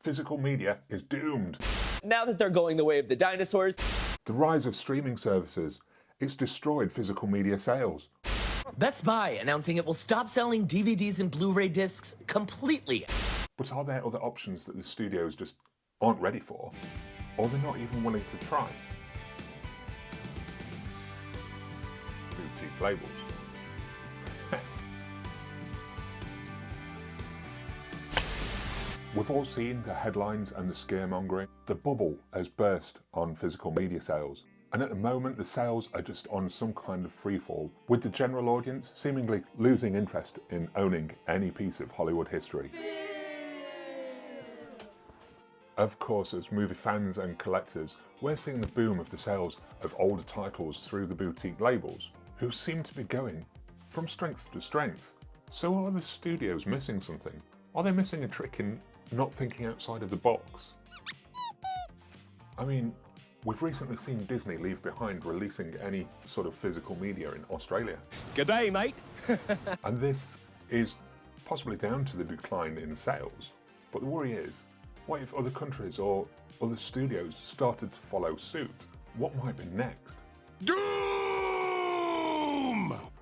Physical media is doomed. Now that they're going the way of the dinosaurs. The rise of streaming services, it's destroyed physical media sales. Best Buy announcing it will stop selling DVDs and Blu Ray discs completely. But are there other options that the studios just aren't ready for? Or they're not even willing to try? Boutique labels. We've all seen the headlines and the scaremongering. The bubble has burst on physical media sales. And at the moment, the sales are just on some kind of freefall, with the general audience seemingly losing interest in owning any piece of Hollywood history. Of course, as movie fans and collectors, we're seeing the boom of the sales of older titles through the boutique labels, who seem to be going from strength to strength. So are the studios missing something? Are they missing a trick in not thinking outside of the box? I mean, we've recently seen Disney leave behind releasing any sort of physical media in Australia. G'day, mate. And this is possibly down to the decline in sales. But the worry is, what if other countries or other studios started to follow suit? What might be next? Doom!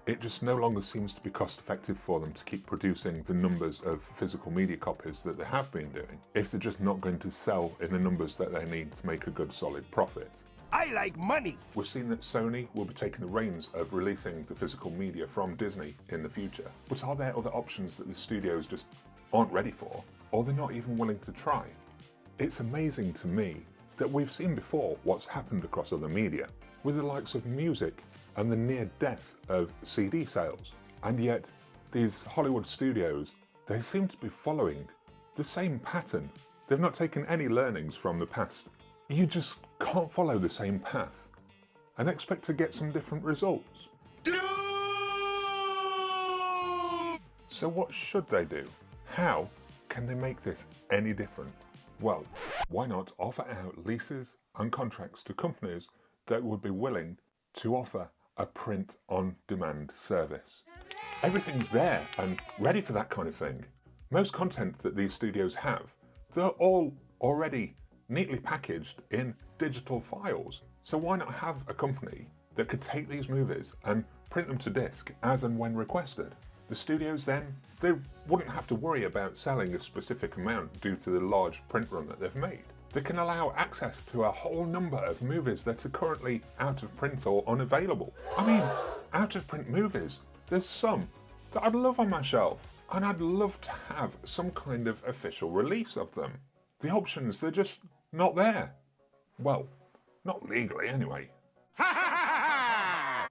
It just no longer seems to be cost effective for them to keep producing the numbers of physical media copies that they have been doing, if they're just not going to sell in the numbers that they need to make a good solid profit. I like money. We've seen that Sony will be taking the reins of releasing the physical media from Disney in the future. But are there other options that the studios just aren't ready for, or they're not even willing to try? It's amazing to me that we've seen before what's happened across other media, with the likes of music and the near death of CD sales. And yet, these Hollywood studios, they seem to be following the same pattern. They've not taken any learnings from the past. You just can't follow the same path and expect to get some different results. So what should they do? How can they make this any different? Well, why not offer out leases and contracts to companies that would be willing to offer a print-on-demand service? Everything's there and ready for that kind of thing. Most content that these studios have, they're all already neatly packaged in digital files. So why not have a company that could take these movies and print them to disc as and when requested? The studios then, they wouldn't have to worry about selling a specific amount due to the large print run that they've made. They can allow access to a whole number of movies that are currently out of print or unavailable. I mean, out of print movies, there's some that I'd love on my shelf, and I'd love to have some kind of official release of them. The options, they're just not there. Well, not legally anyway.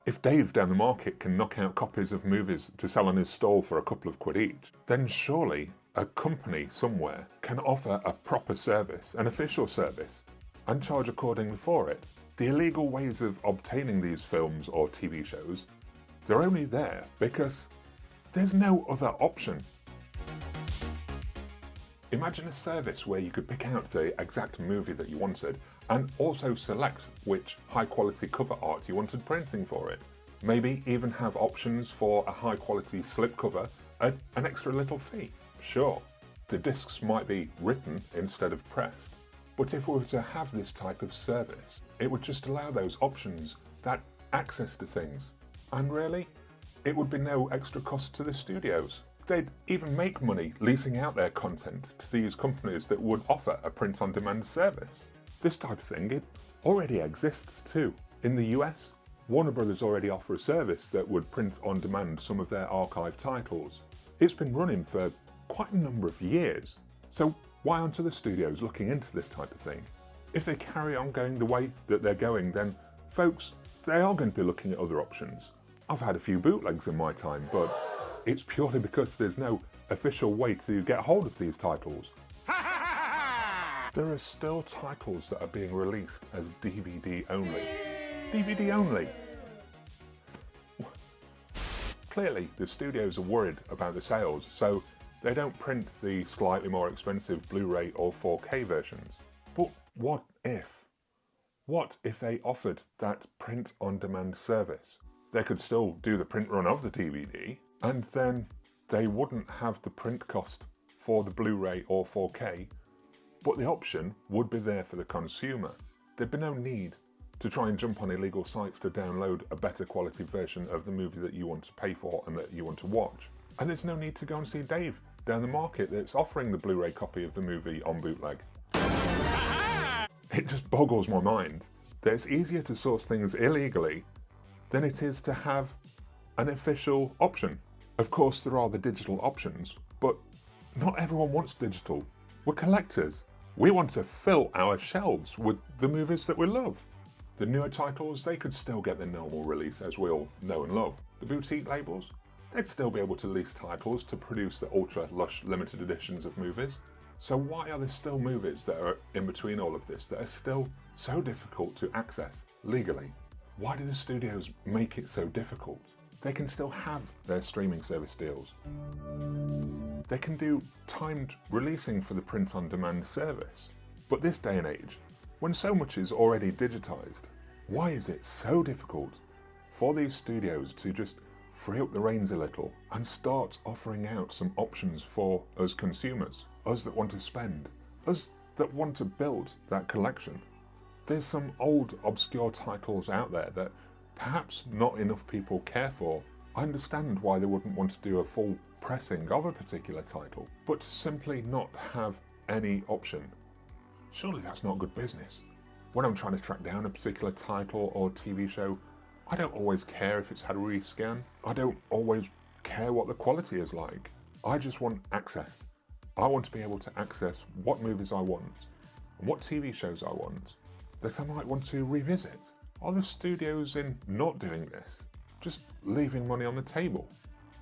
If Dave down the market can knock out copies of movies to sell on his stall for a couple of quid each, then surely a company somewhere can offer a proper service, an official service, and charge accordingly for it. The illegal ways of obtaining these films or TV shows, they're only there because there's no other option. Imagine a service where you could pick out the exact movie that you wanted and also select which high quality cover art you wanted printing for it. Maybe even have options for a high quality slipcover at an extra little fee. Sure, the discs might be written instead of pressed, but if we were to have this type of service, it would just allow those options, that access to things. And really, it would be no extra cost to the studios. They'd even make money leasing out their content to these companies that would offer a print-on-demand service. This type of thing, it already exists too. In the US, Warner Brothers already offer a service that would print on demand some of their archive titles. It's been running for quite a number of years, so why aren't other studios looking into this type of thing? If they carry on going the way that they're going, then folks, they are going to be looking at other options. I've had a few bootlegs in my time, but it's purely because there's no official way to get hold of these titles. There are still titles that are being released as DVD only. DVD only! Clearly, the studios are worried about the sales, so they don't print the slightly more expensive Blu Ray or 4K versions. But what if? What if they offered that print-on-demand service? They could still do the print run of the DVD, and then they wouldn't have the print cost for the Blu Ray or 4K, but the option would be there for the consumer. There'd be no need to try and jump on illegal sites to download a better quality version of the movie that you want to pay for and that you want to watch. And there's no need to go and see Dave down the market that's offering the Blu Ray copy of the movie on bootleg. It just boggles my mind that it's easier to source things illegally than it is to have an official option. Of course, there are the digital options, but not everyone wants digital. We're collectors. We want to fill our shelves with the movies that we love. The newer titles, they could still get their normal release, as we all know and love. The boutique labels, they'd still be able to lease titles to produce the ultra lush limited editions of movies. So why are there still movies that are in between all of this that are still so difficult to access legally? Why do the studios make it so difficult? They can still have their streaming service deals. They can do timed releasing for the print-on-demand service. But this day and age, when so much is already digitized, why is it so difficult for these studios to just free up the reins a little and start offering out some options for us consumers, us that want to spend, us that want to build that collection? There's some old obscure titles out there that perhaps not enough people care for. I understand why they wouldn't want to do a full pressing of a particular title, but to simply not have any option, surely that's not good business. When I'm trying to track down a particular title or TV show, I don't always care if it's had a rescan. I don't always care what the quality is like. I just want access. I want to be able to access what movies I want and what TV shows I want that I might want to revisit. Are the studios in not doing this just leaving money on the table?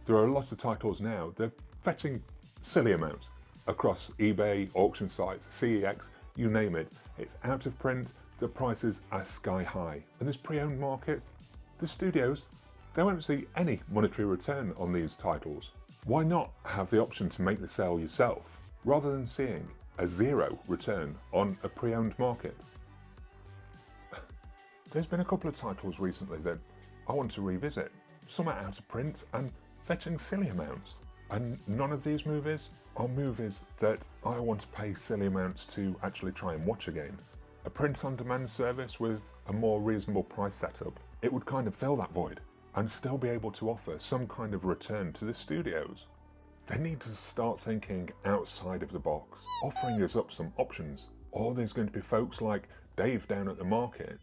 There are a lot of titles now, they're fetching silly amounts across eBay, auction sites, CEX, you name it. It's out of print, the prices are sky high. And this pre-owned market, the studios, they won't see any monetary return on these titles. Why not have the option to make the sale yourself, rather than seeing a zero return on a pre-owned market? There's been a couple of titles recently that I want to revisit. Some are out of print and fetching silly amounts. And none of these movies are movies that I want to pay silly amounts to actually try and watch again. A print-on-demand service with a more reasonable price setup, it would kind of fill that void and still be able to offer some kind of return to the studios. They need to start thinking outside of the box, offering us up some options. Or there's going to be folks like Dave down at the market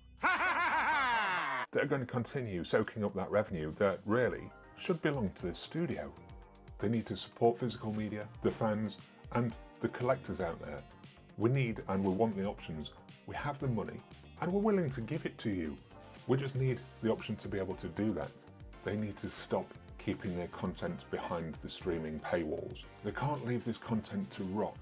that are going to continue soaking up that revenue that really should belong to the studio. They need to support physical media, the fans, and the collectors out there. We need and we want the options. We have the money, and we're willing to give it to you. We just need the option to be able to do that. They need to stop keeping their content behind the streaming paywalls. They can't leave this content to rot.